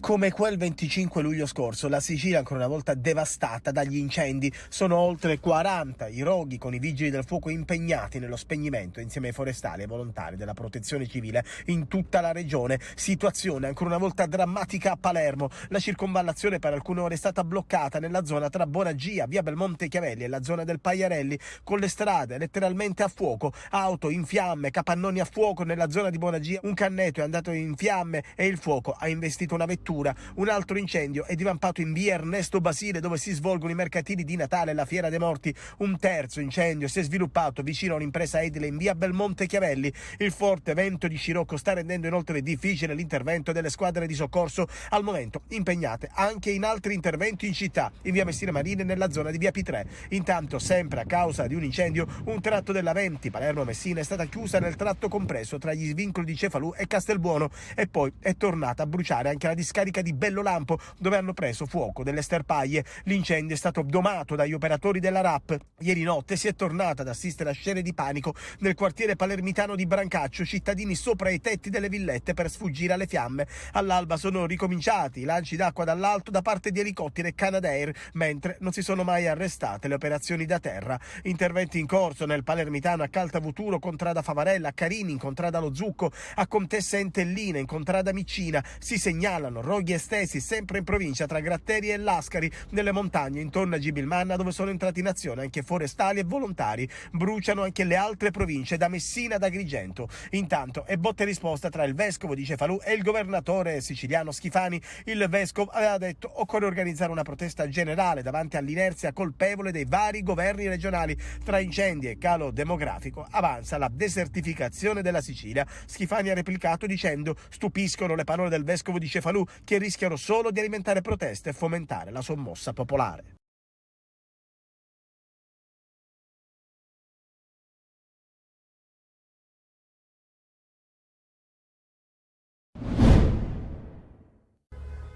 Come quel 25 luglio scorso, la Sicilia ancora una volta devastata dagli incendi. Sono oltre 40 i roghi con i vigili del fuoco impegnati nello spegnimento insieme ai forestali e volontari della protezione civile in tutta la regione. Situazione ancora una volta drammatica a Palermo. La circonvallazione per alcune ore è stata bloccata nella zona tra Bonagia, via Belmonte Chiavelli e la zona del Pagliarelli, con le strade letteralmente a fuoco, auto in fiamme, capannoni a fuoco nella zona di Bonagia. Un canneto è andato in fiamme e il fuoco ha investito una vettura. Un altro incendio è divampato in via Ernesto Basile, dove si svolgono i mercatini di Natale e la Fiera dei Morti. Un terzo incendio si è sviluppato vicino a un'impresa edile in via Belmonte Chiavelli. Il forte vento di scirocco sta rendendo inoltre difficile l'intervento delle squadre di soccorso, al momento impegnate anche in altri interventi in città, in via Messina Marine e nella zona di via P3. Intanto, sempre a causa di un incendio, un tratto della 20 Palermo-Messina è stata chiusa nel tratto compreso tra gli svincoli di Cefalù e Castelbuono, e poi è tornata a bruciare anche la discarica di Bellolampo, dove hanno preso fuoco delle sterpaglie. L'incendio è stato domato dagli operatori della RAP. Ieri notte si è tornata ad assistere a scene di panico nel quartiere palermitano di Brancaccio, cittadini sopra i tetti delle villette per sfuggire alle fiamme. All'alba sono ricominciati i lanci d'acqua dall'alto da parte di elicotteri e Canadair, mentre non si sono mai arrestate le operazioni da terra. Interventi in corso nel palermitano a Caltavuturo, contrada Favarella, a Carini, in contrada Lo Zucco, a Contessa Entellina, in contrada Micina. Si segnalano roghi estesi sempre in provincia tra Gratteri e Lascari, nelle montagne intorno a Gibilmanna, dove sono entrati in azione anche forestali e volontari. Bruciano anche le altre province, da Messina ad Agrigento. Intanto è botta e risposta tra il vescovo di Cefalù e il governatore siciliano Schifani. Il vescovo aveva detto: occorre organizzare una protesta generale davanti all'inerzia colpevole dei vari governi regionali. Tra incendi e calo demografico avanza la desertificazione della Sicilia. Schifani ha replicato dicendo: stupiscono le parole del vescovo di Cefalù, che rischiano solo di alimentare proteste e fomentare la sommossa popolare.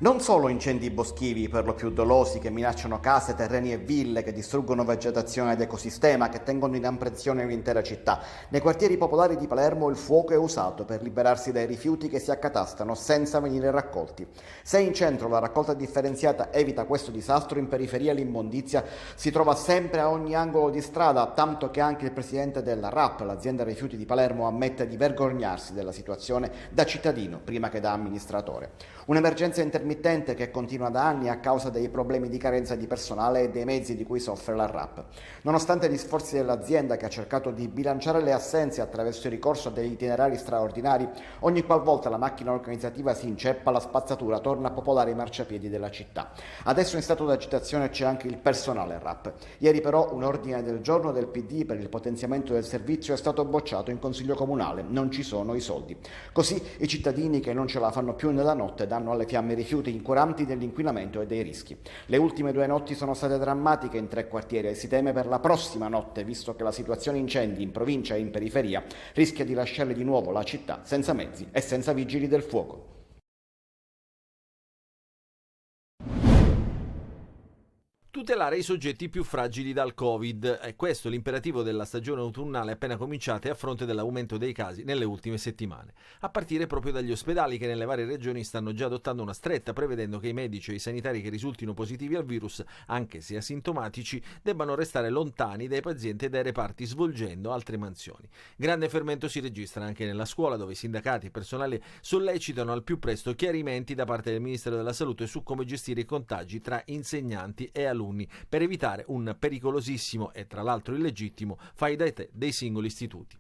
Non solo incendi boschivi, per lo più dolosi, che minacciano case, terreni e ville, che distruggono vegetazione ed ecosistema, che tengono in apprensione un'intera città. Nei quartieri popolari di Palermo il fuoco è usato per liberarsi dai rifiuti che si accatastano senza venire raccolti. Se in centro la raccolta differenziata evita questo disastro, in periferia l'immondizia si trova sempre a ogni angolo di strada, tanto che anche il presidente della RAP, l'azienda rifiuti di Palermo, ammette di vergognarsi della situazione da cittadino prima che da amministratore. Un'emergenza intermittente che continua da anni a causa dei problemi di carenza di personale e dei mezzi di cui soffre la RAP. Nonostante gli sforzi dell'azienda, che ha cercato di bilanciare le assenze attraverso il ricorso a degli itinerari straordinari, ogni qualvolta la macchina organizzativa si inceppa, la spazzatura torna a popolare i marciapiedi della città. Adesso in stato di agitazione c'è anche il personale RAP. Ieri però un ordine del giorno del PD per il potenziamento del servizio è stato bocciato in Consiglio Comunale. Non ci sono i soldi. Così i cittadini che non ce la fanno più nella notte danno alle fiamme rifiuti incuranti dell'inquinamento e dei rischi. Le ultime 2 notti sono state drammatiche in 3 quartieri e si teme per la prossima notte, visto che la situazione incendi in provincia e in periferia rischia di lasciare di nuovo la città senza mezzi e senza vigili del fuoco. Tutelare i soggetti più fragili dal Covid. È questo l'imperativo della stagione autunnale appena cominciata e a fronte dell'aumento dei casi nelle ultime settimane. A partire proprio dagli ospedali, che nelle varie regioni stanno già adottando una stretta, prevedendo che i medici e i sanitari che risultino positivi al virus, anche se asintomatici, debbano restare lontani dai pazienti e dai reparti, svolgendo altre mansioni. Grande fermento si registra anche nella scuola, dove i sindacati e personale sollecitano al più presto chiarimenti da parte del Ministero della Salute su come gestire i contagi tra insegnanti e alunni, per evitare un pericolosissimo e tra l'altro illegittimo fai da te dei singoli istituti.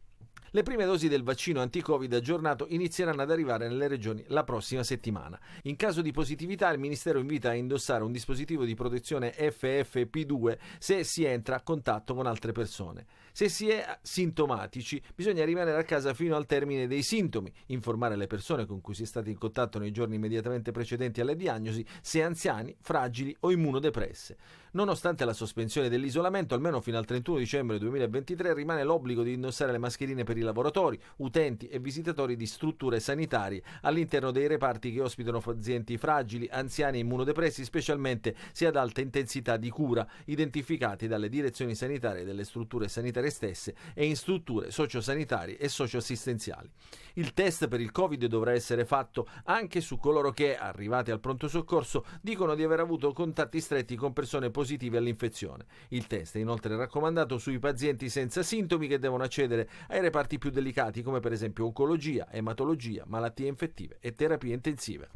Le prime dosi del vaccino anti-Covid aggiornato inizieranno ad arrivare nelle regioni la prossima settimana. In caso di positività, il Ministero invita a indossare un dispositivo di protezione FFP2 se si entra a contatto con altre persone. Se si è sintomatici, bisogna rimanere a casa fino al termine dei sintomi, informare le persone con cui si è stati in contatto nei giorni immediatamente precedenti alla diagnosi, se anziani, fragili o immunodepresse. Nonostante la sospensione dell'isolamento, almeno fino al 31 dicembre 2023 rimane l'obbligo di indossare le mascherine per i lavoratori, utenti e visitatori di strutture sanitarie all'interno dei reparti che ospitano pazienti fragili, anziani e immunodepressi, specialmente se ad alta intensità di cura, identificati dalle direzioni sanitarie delle strutture sanitarie stesse e in strutture sociosanitarie e socioassistenziali. Il test per il Covid dovrà essere fatto anche su coloro che, arrivati al pronto soccorso, dicono di aver avuto contatti stretti con persone positive all'infezione. Il test è inoltre raccomandato sui pazienti senza sintomi che devono accedere ai reparti più delicati come per esempio oncologia, ematologia, malattie infettive e terapie intensive.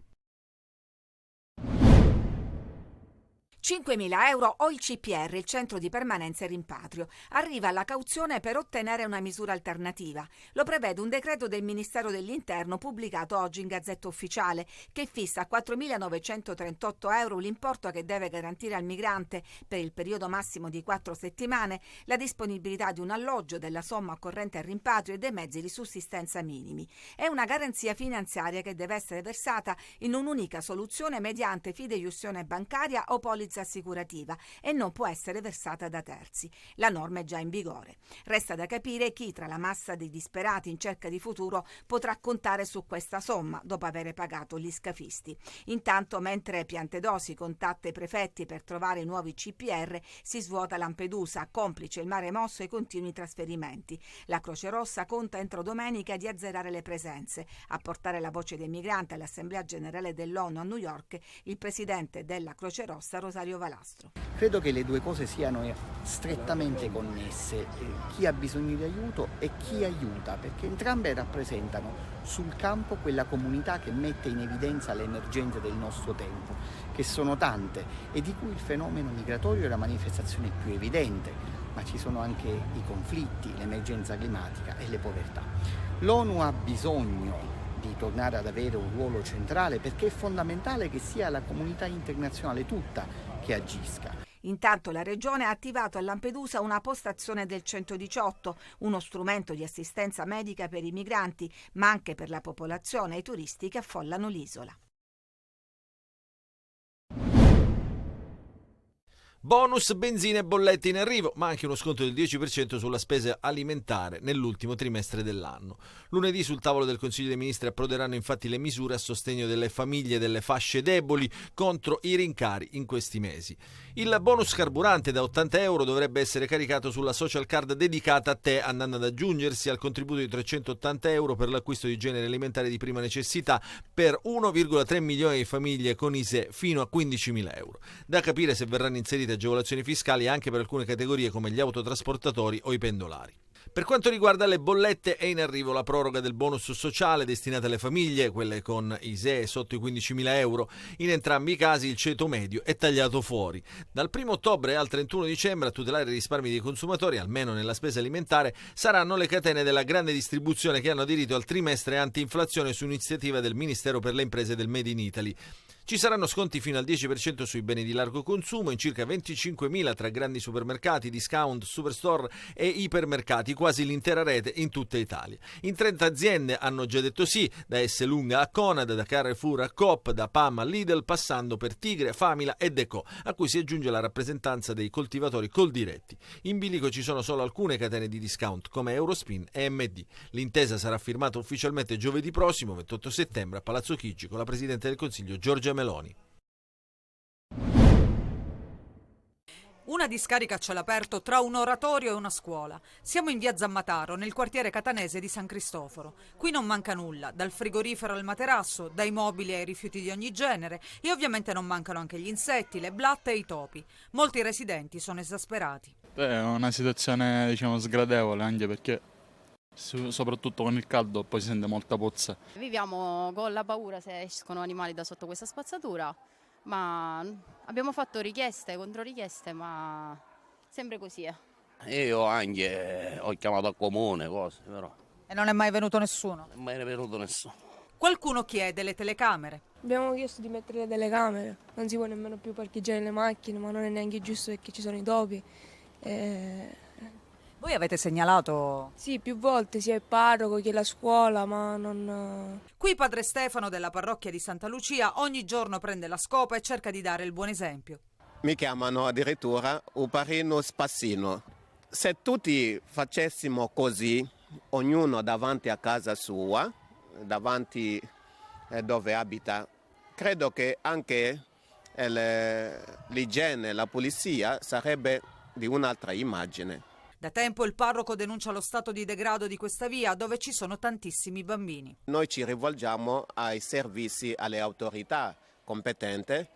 5.000 euro o il CPR, il centro di permanenza e rimpatrio. Arriva la cauzione per ottenere una misura alternativa. Lo prevede un decreto del Ministero dell'Interno pubblicato oggi in Gazzetta Ufficiale, che fissa a 4.938 euro l'importo che deve garantire al migrante per il periodo massimo di 4 settimane la disponibilità di un alloggio, della somma occorrente al rimpatrio e dei mezzi di sussistenza minimi. È una garanzia finanziaria che deve essere versata in un'unica soluzione mediante fideiussione bancaria o polizza assicurativa e non può essere versata da terzi. La norma è già in vigore. Resta da capire chi tra la massa dei disperati in cerca di futuro potrà contare su questa somma dopo aver pagato gli scafisti. Intanto, mentre Piantedosi contatta i prefetti per trovare nuovi CPR, si svuota Lampedusa, complice il mare mosso e i continui trasferimenti. La Croce Rossa conta entro domenica di azzerare le presenze. A portare la voce dei migranti all'Assemblea Generale dell'ONU a New York, il presidente della Croce Rossa, Rosario Valastro. Credo che le due cose siano strettamente connesse, chi ha bisogno di aiuto e chi aiuta, perché entrambe rappresentano sul campo quella comunità che mette in evidenza le emergenze del nostro tempo, che sono tante e di cui il fenomeno migratorio è la manifestazione più evidente, ma ci sono anche i conflitti, l'emergenza climatica e le povertà. L'ONU ha bisogno di tornare ad avere un ruolo centrale perché è fondamentale che sia la comunità internazionale tutta che agisca. Intanto la Regione ha attivato a Lampedusa una postazione del 118, uno strumento di assistenza medica per i migranti, ma anche per la popolazione e i turisti che affollano l'isola. Bonus, benzina e bollette in arrivo, ma anche uno sconto del 10% sulla spesa alimentare nell'ultimo trimestre dell'anno. Lunedì sul tavolo del Consiglio dei Ministri approderanno infatti le misure a sostegno delle famiglie e delle fasce deboli contro i rincari in questi mesi. Il bonus carburante da 80 euro dovrebbe essere caricato sulla social card dedicata a te, andando ad aggiungersi al contributo di 380 euro per l'acquisto di generi alimentari di prima necessità per 1,3 milioni di famiglie con ISEE fino a 15.000 euro. Da capire se verranno inserite agevolazioni fiscali anche per alcune categorie come gli autotrasportatori o i pendolari. Per quanto riguarda le bollette, è in arrivo la proroga del bonus sociale destinato alle famiglie, quelle con ISEE sotto i 15.000 euro. In entrambi i casi il ceto medio è tagliato fuori. Dal 1 ottobre al 31 dicembre a tutelare i risparmi dei consumatori, almeno nella spesa alimentare, saranno le catene della grande distribuzione che hanno aderito al trimestre anti-inflazione su iniziativa del Ministero per le Imprese del Made in Italy. Ci saranno sconti fino al 10% sui beni di largo consumo in circa 25.000 tra grandi supermercati, discount, superstore e ipermercati, quasi l'intera rete in tutta Italia. In 30 aziende hanno già detto sì, da Esselunga a Conad, da Carrefour a Coop, da PAM a Lidl, passando per Tigre, Famila e Deco, a cui si aggiunge la rappresentanza dei coltivatori Coldiretti. In bilico ci sono solo alcune catene di discount come Eurospin e MD. L'intesa sarà firmata ufficialmente giovedì prossimo, 28 settembre, a Palazzo Chigi, con la Presidente del Consiglio Giorgia Meloni. Una discarica a cielo aperto tra un oratorio e una scuola. Siamo in via Zammataro, nel quartiere catanese di San Cristoforo. Qui non manca nulla, dal frigorifero al materasso, dai mobili ai rifiuti di ogni genere, e ovviamente non mancano anche gli insetti, le blatte e i topi. Molti residenti sono esasperati. È una situazione, sgradevole, anche perché soprattutto con il caldo poi si sente molta pozza. Viviamo con la paura se escono animali da sotto questa spazzatura, ma abbiamo fatto richieste, controrichieste, ma sempre così è. Io anche ho chiamato al comune, cose però. E non è mai venuto nessuno? Non è mai venuto nessuno. Qualcuno chiede le telecamere. Abbiamo chiesto di mettere le telecamere, non si può nemmeno più parcheggiare le macchine, ma non è neanche giusto perché ci sono i topi. Voi avete segnalato? Sì, più volte, sia il parroco che la scuola, ma non... Qui padre Stefano della parrocchia di Santa Lucia ogni giorno prende la scopa e cerca di dare il buon esempio. Mi chiamano addirittura Uparino Spassino. Se tutti facessimo così, ognuno davanti a casa sua, davanti dove abita. Credo che anche l'igiene, la pulizia sarebbe di un'altra immagine. Da tempo il parroco denuncia lo stato di degrado di questa via dove ci sono tantissimi bambini. Noi ci rivolgiamo ai servizi, alle autorità competenti,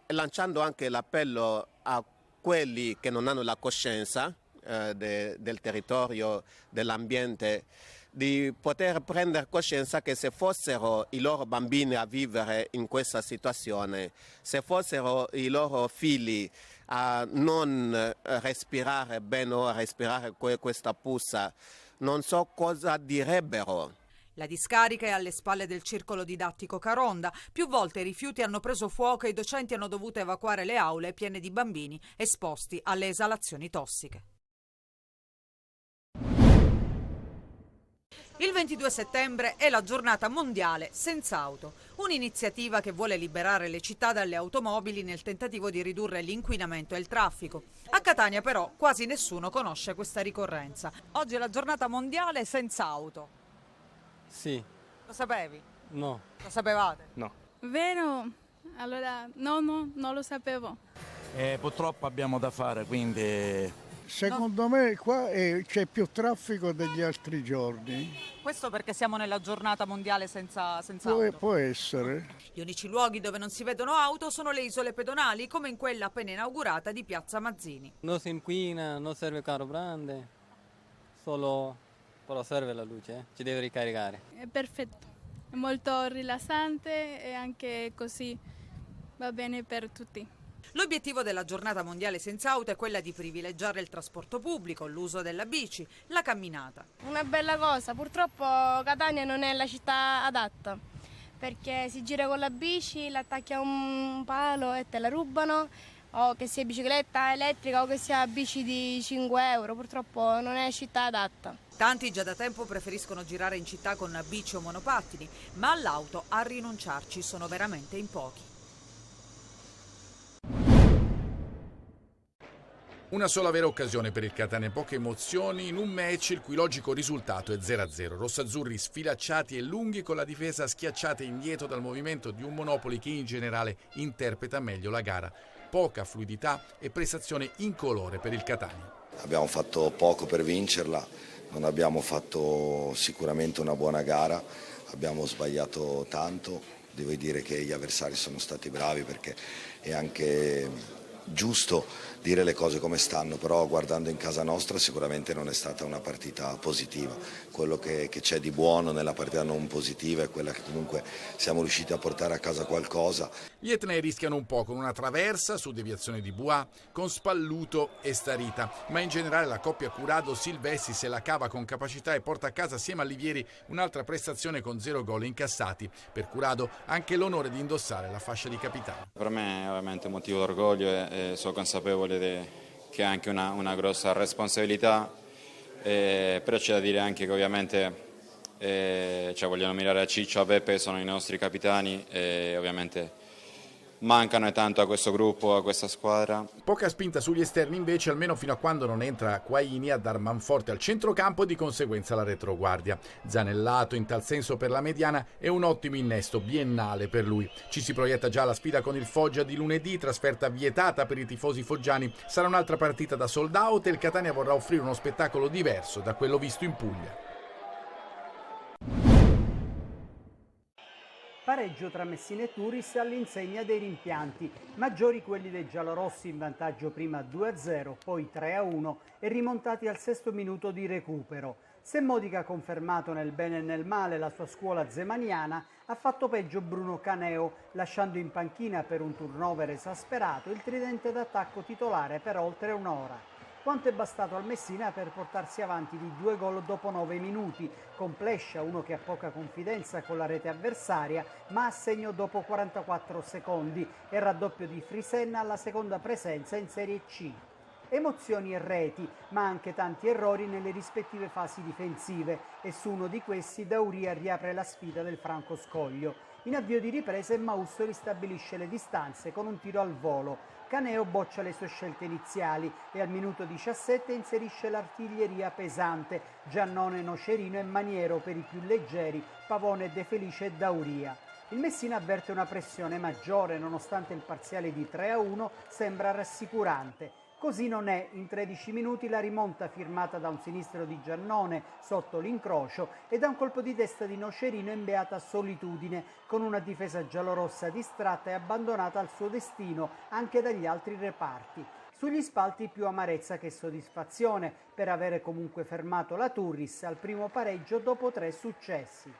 lanciando anche l'appello a quelli che non hanno la coscienza del territorio, dell'ambiente, di poter prendere coscienza che se fossero i loro bambini a vivere in questa situazione, se fossero i loro figli a non respirare bene o a respirare questa puzza, non so cosa direbbero. La discarica è alle spalle del circolo didattico Caronda. Più volte i rifiuti hanno preso fuoco e i docenti hanno dovuto evacuare le aule piene di bambini esposti alle esalazioni tossiche. Il 22 settembre è la giornata mondiale senza auto, un'iniziativa che vuole liberare le città dalle automobili nel tentativo di ridurre l'inquinamento e il traffico. A Catania però quasi nessuno conosce questa ricorrenza. Oggi è la giornata mondiale senza auto. Sì. Lo sapevi? No. Lo sapevate? No. Vero? Allora non lo sapevo. Purtroppo abbiamo da fare, quindi... Secondo me qua c'è più traffico degli altri giorni. Questo perché siamo nella giornata mondiale senza auto. Può essere. Gli unici luoghi dove non si vedono auto sono le isole pedonali, come in quella appena inaugurata di Piazza Mazzini. Non si inquina, non serve carro grande, solo però serve la luce, ci deve ricaricare. È perfetto, è molto rilassante e anche così va bene per tutti. L'obiettivo della giornata mondiale senza auto è quella di privilegiare il trasporto pubblico, l'uso della bici, la camminata. Una bella cosa, purtroppo Catania non è la città adatta, perché si gira con la bici, l'attacchi a un palo e te la rubano, o che sia bicicletta elettrica o che sia bici di 5 euro, purtroppo non è città adatta. Tanti già da tempo preferiscono girare in città con bici o monopattini, ma all'auto a rinunciarci sono veramente in pochi. Una sola vera occasione per il Catania, poche emozioni in un match il cui logico risultato è 0-0. Rossazzurri sfilacciati e lunghi con la difesa schiacciata indietro dal movimento di un Monopoli che in generale interpreta meglio la gara. Poca fluidità e prestazione incolore per il Catania. Abbiamo fatto poco per vincerla, non abbiamo fatto sicuramente una buona gara, abbiamo sbagliato tanto, devo dire che gli avversari sono stati bravi perché è anche giusto dire le cose come stanno, però guardando in casa nostra sicuramente non è stata una partita positiva. Quello che c'è di buono nella partita non positiva è quella che comunque siamo riusciti a portare a casa qualcosa. Gli etnei rischiano un po' con una traversa su deviazione di Buà, con Spalluto e Starita, ma in generale la coppia Curado-Silvestri se la cava con capacità e porta a casa assieme a Livieri un'altra prestazione con 0 gol incassati. Per Curado anche l'onore di indossare la fascia di capitano. Per me è ovviamente un motivo d'orgoglio e sono consapevole che è anche una grossa responsabilità, però c'è da dire anche che ovviamente vogliono mirare a Ciccio, a Beppe, sono i nostri capitani e ovviamente mancano tanto a questo gruppo, a questa squadra. Poca spinta sugli esterni invece, almeno fino a quando non entra Quaini a dar manforte al centrocampo e di conseguenza la retroguardia. Zanellato in tal senso per la mediana è un ottimo innesto biennale per lui. Ci si proietta già alla sfida con il Foggia di lunedì, trasferta vietata per i tifosi foggiani. Sarà un'altra partita da sold out e il Catania vorrà offrire uno spettacolo diverso da quello visto in Puglia. Pareggio tra Messina e Turris all'insegna dei rimpianti, maggiori quelli dei giallorossi in vantaggio prima 2-0, poi 3-1 e rimontati al 6° minuto di recupero. Se Modica ha confermato nel bene e nel male la sua scuola zemaniana, ha fatto peggio Bruno Caneo, lasciando in panchina per un turnover esasperato il tridente d'attacco titolare per oltre un'ora. Quanto è bastato al Messina per portarsi avanti di 2 gol dopo 9 minuti, con Plescia, uno che ha poca confidenza con la rete avversaria, ma a segno dopo 44 secondi, e raddoppio di Frisenna alla seconda presenza in Serie C. Emozioni e reti, ma anche tanti errori nelle rispettive fasi difensive, e su uno di questi Dauria riapre la sfida del Franco Scoglio. In avvio di ripresa Mausto ristabilisce le distanze con un tiro al volo. Caneo boccia le sue scelte iniziali e al minuto 17 inserisce l'artiglieria pesante, Giannone, Nocerino e Maniero per i più leggeri, Pavone, De Felice e Dauria. Il Messina avverte una pressione maggiore, nonostante il parziale di 3-1 sembra rassicurante. Così non è, in 13 minuti la rimonta firmata da un sinistro di Giannone sotto l'incrocio e da un colpo di testa di Nocerino in beata solitudine, con una difesa giallorossa distratta e abbandonata al suo destino anche dagli altri reparti. Sugli spalti più amarezza che soddisfazione per avere comunque fermato la Turris al primo pareggio dopo 3 successi.